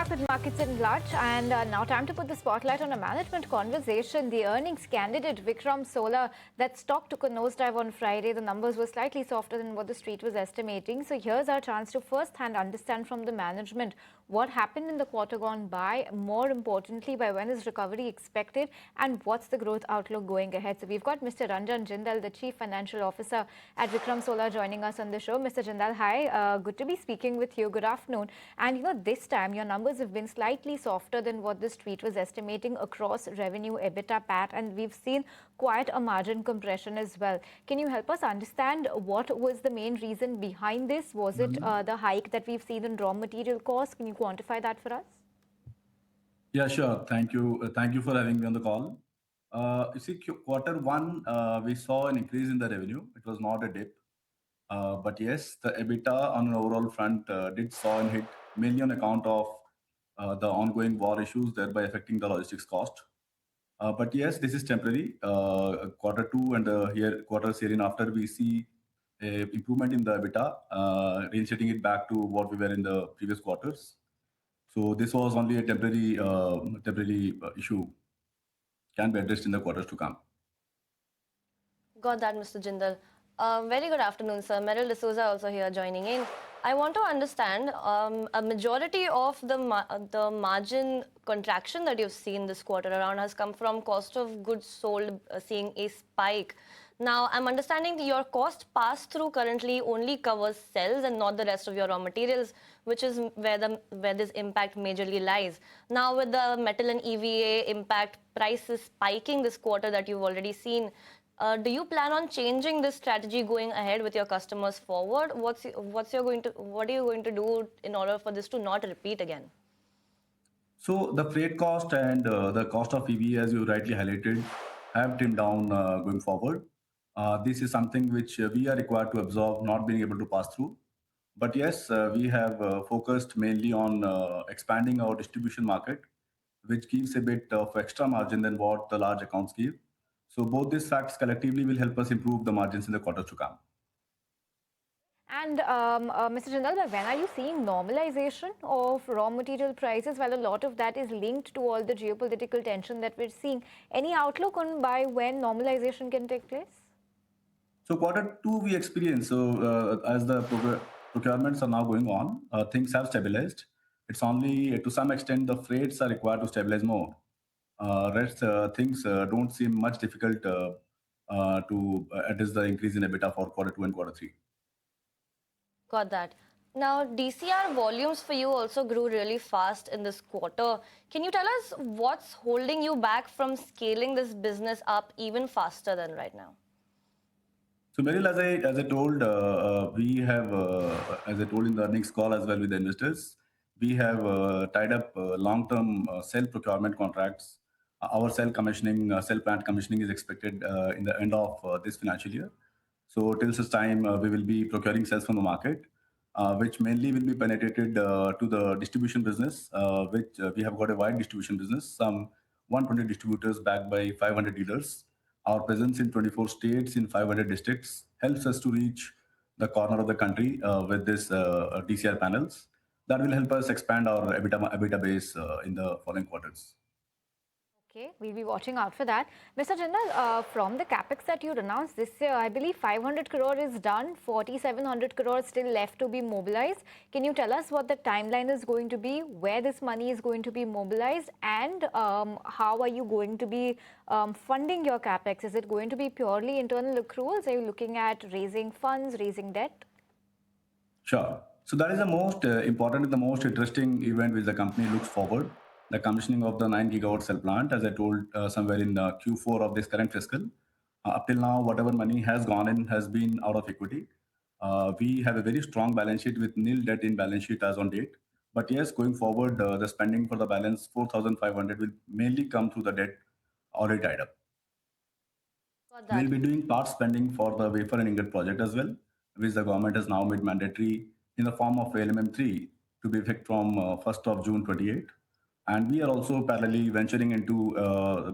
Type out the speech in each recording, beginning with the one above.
back with Markets in Lunch, and now time to put the spotlight on a management conversation. The earnings candidate Vikram Solar, that stock took a nosedive on Friday. The numbers were slightly softer than what the street was estimating. So here's our chance to first-hand understand from the management what happened in the quarter gone by, more importantly, by when is recovery expected, and what's the growth outlook going ahead. So we've got Mr. Ranjan Jindal, the Chief Financial Officer at Vikram Solar, joining us on the show. Mr. Jindal, hi. Good to be speaking with you. Good afternoon. And this time your numbers have been slightly softer than what the street was estimating across revenue, EBITDA, PAT, and we've seen quite a margin compression as well. Can you help us understand what was the main reason behind this? Was it the hike that we've seen in raw material costs? Can you quantify that for us? Yeah, sure. Thank you. Thank you for having me on the call. You see, quarter one, we saw an increase in the revenue. It was not a dip. But yes, the EBITDA on an overall front did saw and hit mainly on account of the ongoing war issues, thereby affecting the logistics cost. But yes, this is temporary. Quarter two and quarters hereafter, we see a improvement in the EBITDA, reinstating it back to what we were in the previous quarters. So this was only a temporary issue, can be addressed in the quarters to come. Got that, Mr. Jindal. Very good afternoon, sir. Meryl D'Souza also here joining in. I want to understand a majority of the margin contraction that you've seen this quarter around has come from cost of goods sold seeing a spike. Now, I'm understanding your cost pass-through currently only covers cells and not the rest of your raw materials, which is where this impact majorly lies. Now, with the metal and EVA impact prices spiking this quarter that you've already seen, do you plan on changing this strategy going ahead with your customers forward? What are you going to do in order for this to not repeat again? So the freight cost and the cost of EV, as you rightly highlighted, have trimmed down going forward. This is something which we are required to absorb, not being able to pass through. But yes, we have focused mainly on expanding our distribution market, which gives a bit of extra margin than what the large accounts give. So both these facts collectively will help us improve the margins in the quarters to come. And Mr. Jindal, when are you seeing normalization of raw material prices? While a lot of that is linked to all the geopolitical tension that we're seeing, any outlook on by when normalization can take place? So quarter two we experienced. So as the procurements are now going on, things have stabilized. It's only to some extent the freights are required to stabilize more. Rest things don't seem much difficult to address the increase in EBITDA for quarter two and quarter three. Got that. Now, DCR volumes for you also grew really fast in this quarter. Can you tell us what's holding you back from scaling this business up even faster than right now? So, Meryl, as I told, we have, as I told in the earnings call as well with the investors, we have tied up long-term cell procurement contracts. Our cell plant commissioning is expected in the end of this financial year. So till such time, we will be procuring cells from the market, which mainly will be penetrated to the distribution business, which we have got a wide distribution business, some 120 distributors backed by 500 dealers. Our presence in 24 states in 500 districts helps us to reach the corner of the country with this DCR panels. That will help us expand our EBITDA base in the following quarters. Okay, we'll be watching out for that. Mr. Jindal, from the Capex that you announced this year, I believe 500 crore is done, 4,700 crore still left to be mobilized. Can you tell us what the timeline is going to be, where this money is going to be mobilized, and how are you going to be funding your Capex? Is it going to be purely internal accruals? Are you looking at raising funds, raising debt? Sure. So that is the most important and the most interesting event which the company looks forward. The commissioning of the 9 gigawatt cell plant, as I told somewhere in Q4 of this current fiscal. Up till now, whatever money has gone in has been out of equity. We have a very strong balance sheet with nil debt in balance sheet as on date. But yes, going forward, the spending for the balance 4,500 will mainly come through the debt already tied up. We'll be doing part spending for the wafer and ingot project as well, which the government has now made mandatory in the form of ALMM 3 to be effective from 1st of June 28. And we are also parallelly venturing into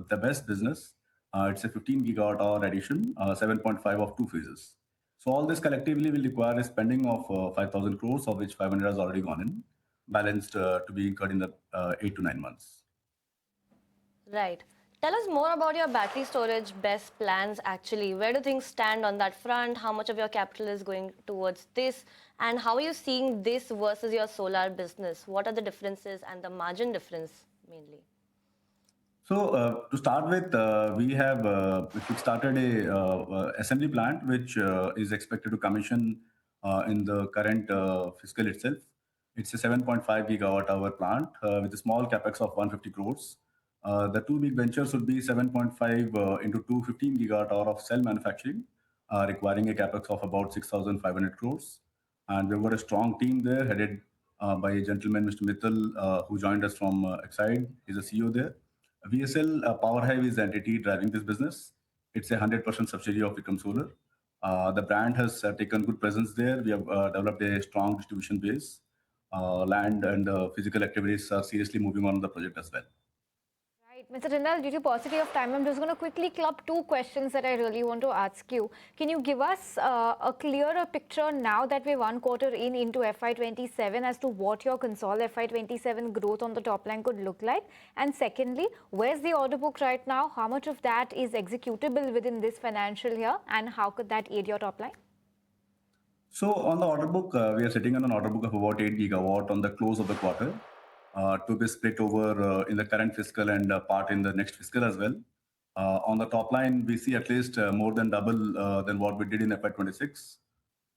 the BESS business. It's a 15 gigawatt hour addition, 7.5 of 2 phases. So all this collectively will require a spending of 5,000 crores, of which 500 has already gone in. balanced to be incurred in the 8 to 9 months. Right. Tell us more about your battery storage BESS plans actually. Where do things stand on that front? How much of your capital is going towards this? And how are you seeing this versus your solar business? What are the differences and the margin difference mainly? So to start with, we have started a assembly plant which is expected to commission in the current fiscal itself. It's a 7.5 gigawatt hour plant with a small capex of 150 crores. The two big ventures would be 7.5 into 215 gigawatt hour of cell manufacturing, requiring a capex of about 6,500 crores. And we've got a strong team there headed by a gentleman, Mr. Mittal, who joined us from Exide. He's a CEO there. VSL PowerHive is the entity driving this business. It's a 100% subsidiary of Vikram Solar. The brand has taken good presence there. We have developed a strong distribution base. Land and physical activities are seriously moving on the project as well. Right. Mr. Jindal, due to paucity of time, I'm just going to quickly club two questions that I really want to ask you. Can you give us a clearer picture now that we're one quarter into FY27 as to what your consolidated FY27 growth on the top line could look like? And secondly, where's the order book right now? How much of that is executable within this financial year? And how could that aid your top line? So on the order book, we are sitting on an order book of about 8 gigawatt on the close of the quarter to be split over in the current fiscal and part in the next fiscal as well. On the top line, we see at least more than double than what we did in FY26.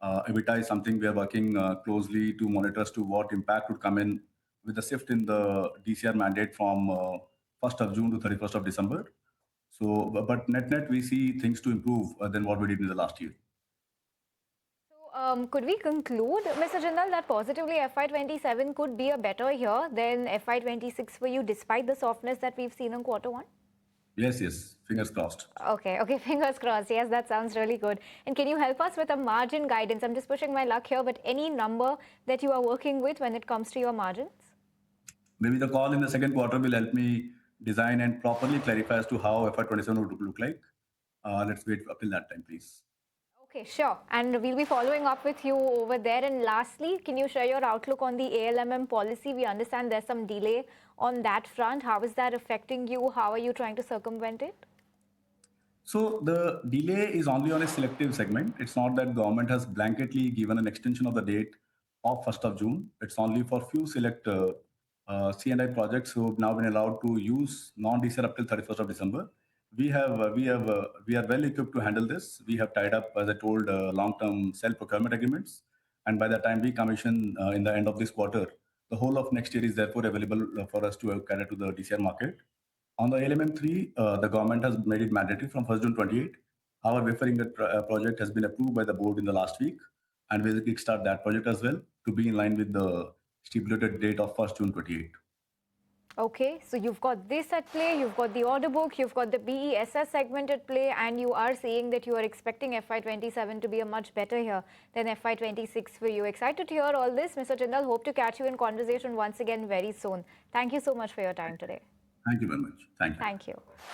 EBITDA is something we are working closely to monitor as to what impact would come in with the shift in the DCR mandate from 1st of June to 31st of December. So, but net, we see things to improve than what we did in the last year. Could we conclude, Mr. Jindal, that positively FY27 could be a better year than FY26 for you, despite the softness that we've seen in Q1? Yes. Fingers crossed. Okay, fingers crossed. Yes, that sounds really good. And can you help us with a margin guidance? I'm just pushing my luck here, but any number that you are working with when it comes to your margins? Maybe the call in the second quarter will help me design and properly clarify as to how FY27 would look like. Let's wait up till that time, please. Okay, sure. And we'll be following up with you over there. And lastly, can you share your outlook on the ALMM policy? We understand there's some delay on that front. How is that affecting you? How are you trying to circumvent it? So the delay is only on a selective segment. It's not that government has blanketly given an extension of the date of 1st of June. It's only for few select C&I projects who have now been allowed to use non-DCR up till 31st of December. We are well equipped to handle this. We have tied up, as I told, long-term cell procurement agreements. And by the time we commission in the end of this quarter, the whole of next year is therefore available for us to cater to the DCR market. On the ALMM 3, the government has made it mandatory from 1st June 28. Our wafer ingot project has been approved by the board in the last week, and we'll kickstart that project as well to be in line with the stipulated date of 1st June 28. Okay, so you've got this at play, you've got the order book, you've got the BESS segment at play, and you are saying that you are expecting FY27 to be a much better year than FY26 for you. Excited to hear all this, Mr. Jindal. Hope to catch you in conversation once again very soon. Thank you so much for your time today. Thank you very much. Thank you. Thank you.